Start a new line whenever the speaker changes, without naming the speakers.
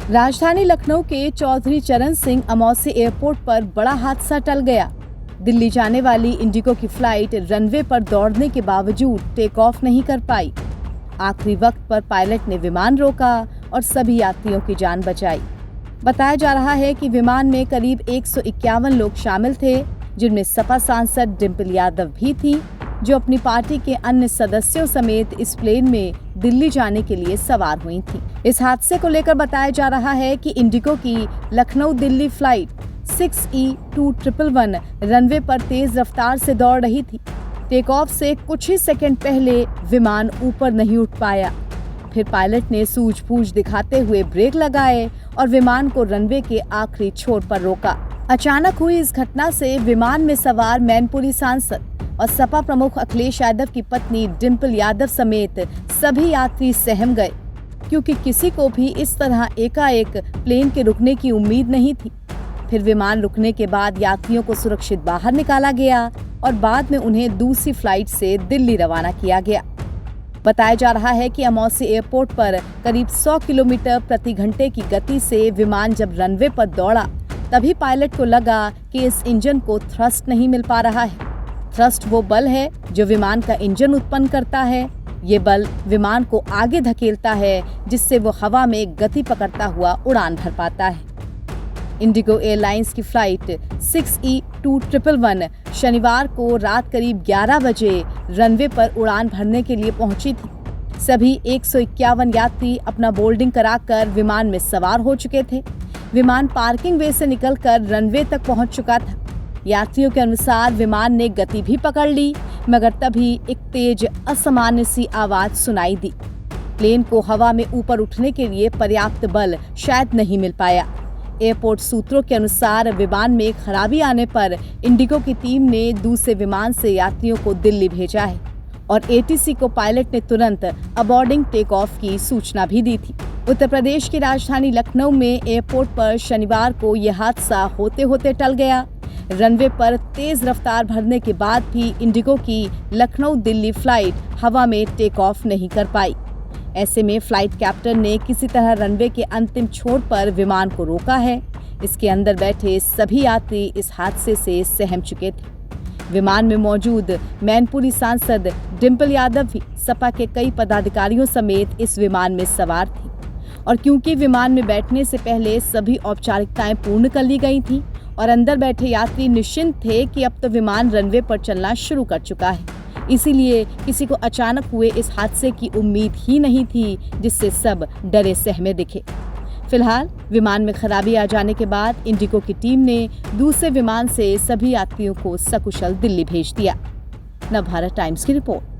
राजधानी लखनऊ के चौधरी चरण सिंह अमौसी एयरपोर्ट पर बड़ा हादसा टल गया। दिल्ली जाने वाली इंडिगो की फ्लाइट रनवे पर दौड़ने के बावजूद टेक ऑफ नहीं कर पाई। आखिरी वक्त पर पायलट ने विमान रोका और सभी यात्रियों की जान बचाई। बताया जा रहा है कि विमान में करीब 151 लोग शामिल थे, जिनमें सपा सांसद डिम्पल यादव भी थी, जो अपनी पार्टी के अन्य सदस्यों समेत इस प्लेन में दिल्ली जाने के लिए सवार हुई थी। इस हादसे को लेकर बताया जा रहा है कि इंडिगो की Lucknow Delhi flight 6E2111 runway पर तेज रफ्तार से दौड़ रही थी। टेक ऑफ से कुछ ही सेकंड पहले विमान ऊपर नहीं उठ पाया। फिर पायलट ने सूझबूझ दिखाते हुए ब्रेक लगाए और विमान को रनवे के आखिरी छोर पर रोका। अचानक हुई इस घटना से विमान में सवार मैनपुरी सांसद और सपा प्रमुख अखिलेश यादव की पत्नी डिम्पल यादव समेत सभी यात्री सहम गए, क्योंकि किसी को भी इस तरह एकाएक प्लेन के रुकने की उम्मीद नहीं थी। फिर विमान रुकने के बाद यात्रियों को सुरक्षित बाहर निकाला गया और बाद में उन्हें दूसरी फ्लाइट से दिल्ली रवाना किया गया। बताया जा रहा है कि अमौसी एयरपोर्ट पर करीब 100 किलोमीटर प्रति घंटे की गति से विमान जब रनवे पर दौड़ा, तभी पायलट को लगा कि इस इंजन को थ्रस्ट नहीं मिल पा रहा है। थ्रस्ट वो बल है जो विमान का इंजन उत्पन्न करता है। ये बल विमान को आगे धकेलता है, जिससे वो हवा में गति पकड़ता हुआ उड़ान भर पाता है। इंडिगो एयरलाइंस की फ्लाइट 6E2111 शनिवार को रात करीब 11 बजे रनवे पर उड़ान भरने के लिए पहुंची थी। सभी 151 यात्री अपना बोर्डिंग कराकर विमान में सवार हो चुके थे। विमान पार्किंग वे से निकलकर रनवे तक पहुंच चुका था। यात्रियों के अनुसार विमान ने गति भी पकड़ ली, मगर तभी एक तेज असामान्य सी आवाज सुनाई दी। प्लेन को हवा में ऊपर उठने के लिए पर्याप्त बल शायद नहीं मिल पाया। एयरपोर्ट सूत्रों के अनुसार विमान में खराबी आने पर इंडिगो की टीम ने दूसरे विमान से यात्रियों को दिल्ली भेजा है और एटीसी को पायलट ने तुरंत अबॉर्डिंग टेक ऑफ की सूचना भी दी थी। उत्तर प्रदेश की राजधानी लखनऊ में एयरपोर्ट पर शनिवार को यह हादसा होते होते टल गया। रनवे पर तेज रफ्तार भरने के बाद भी इंडिगो की लखनऊ दिल्ली फ्लाइट हवा में टेक ऑफ नहीं कर पाई। ऐसे में फ्लाइट कैप्टन ने किसी तरह रनवे के अंतिम छोर पर विमान को रोका है। इसके अंदर बैठे सभी यात्री इस हादसे से सहम चुके थे। विमान में मौजूद मैनपुरी सांसद डिम्पल यादव भी सपा के कई पदाधिकारियों समेत इस विमान में सवार थी, और क्योंकि विमान में बैठने से पहले सभी औपचारिकताएं पूर्ण कर ली गई थी और अंदर बैठे यात्री निश्चिंत थे कि अब तो विमान रनवे पर चलना शुरू कर चुका है, इसीलिए किसी को अचानक हुए इस हादसे की उम्मीद ही नहीं थी, जिससे सब डरे सहमे दिखे। फिलहाल विमान में खराबी आ जाने के बाद इंडिगो की टीम ने दूसरे विमान से सभी यात्रियों को सकुशल दिल्ली भेज दिया। नवभारत टाइम्स की रिपोर्ट।